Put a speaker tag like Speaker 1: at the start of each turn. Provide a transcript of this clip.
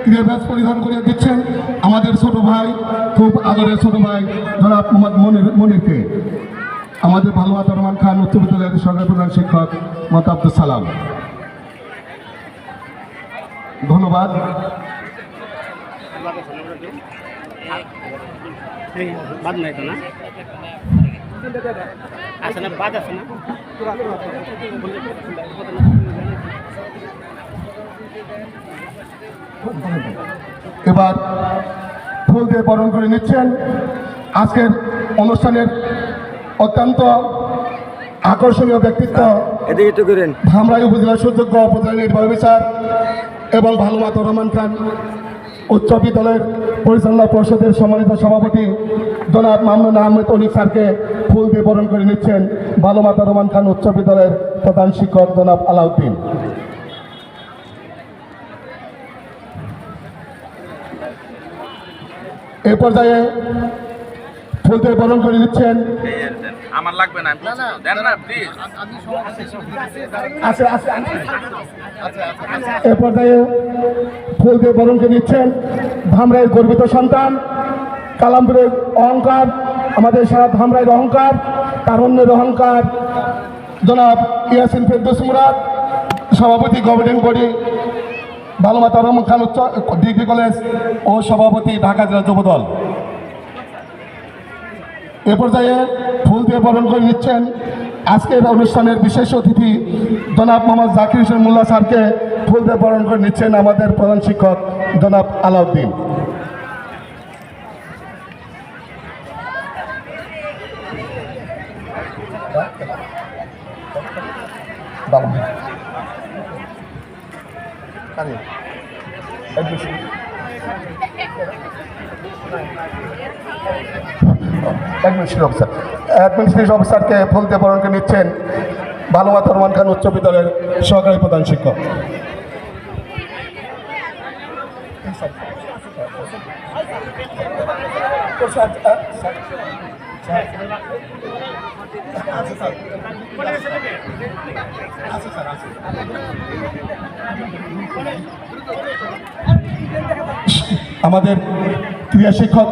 Speaker 1: ক্রিয়া ব্যাচ পরিধান করে দিচ্ছেন আমাদের ছোট ভাই, খুব আদরের ছোট ভাই জনাব মোহাম্মদ মনিরকে। আমাদের ভালোবাসা রহমান খান উচ্চ বিদ্যালয়ের সরকারি প্রধান শিক্ষক মোহাম্মদ আব্দুল সালাম। ধন্যবাদ।
Speaker 2: বাদ নাই তো না আছে না, বাদ আছে না।
Speaker 1: এবার ফুল দিয়ে বরণ করে নিচ্ছেন আজকের অনুষ্ঠানের অত্যন্ত আকর্ষণীয় ব্যক্তিত্ব ধামরাই উপজেলার সুযোগ্য উপজেলা নির্বাহী অফিসার এবং ভালোবাসা রহমান খান উচ্চ বিদ্যালয়ের পরিচালনা পরিষদের সম্মানিত সভাপতি জনাব মামুন আহমেদ অনিক স্যারকে ফুল দিয়ে বরণ করে নিচ্ছেন ভালোবাসা রহমান খান উচ্চ বিদ্যালয়ের প্রধান শিক্ষক জনাব আলাউদ্দিন। এই পর্যায়ে ফুল দিয়ে বরণ করে নিচ্ছেন
Speaker 3: আমার লাগবে না, দেন না প্লিজ।
Speaker 1: এ পর্যায়ে ফুল দিয়ে বরণ করে নিচ্ছেন ধামরাইয়ের গর্বিত সন্তান, কালামপুরের অহংকার, আমাদের সারা ধামরাইয়ের অহংকার, তারুণ্যের অহংকার জনাব ইয়াসিন ফেরদৌস মুরাদ, সভাপতি গভর্নিং বডি ভালোবাসা রহমান খান উচ্চ ডিগ্রি কলেজ ও সভাপতি ঢাকা জেলা যুবদল। এ পর্যায়ে ফুল দিয়ে বরণ করে নিচ্ছেন আজকের অনুষ্ঠানের বিশেষ অতিথি জনাব মোহাম্মদ জাকির হোসেন মোল্লা স্যারকে ফুল দিয়ে বরণ করে নিচ্ছেন আমাদের প্রধান শিক্ষক জনাব আলাউদ্দিন। অ্যাডমিনিস্ট্রেটিভ অফিসারকে ফুল দিয়ে বরণ করে নিচ্ছেন ভালোবাসা রহমান খান উচ্চ বিদ্যালয়ের সহকারী প্রধান শিক্ষক। আমাদের ক্রীড়া শিক্ষক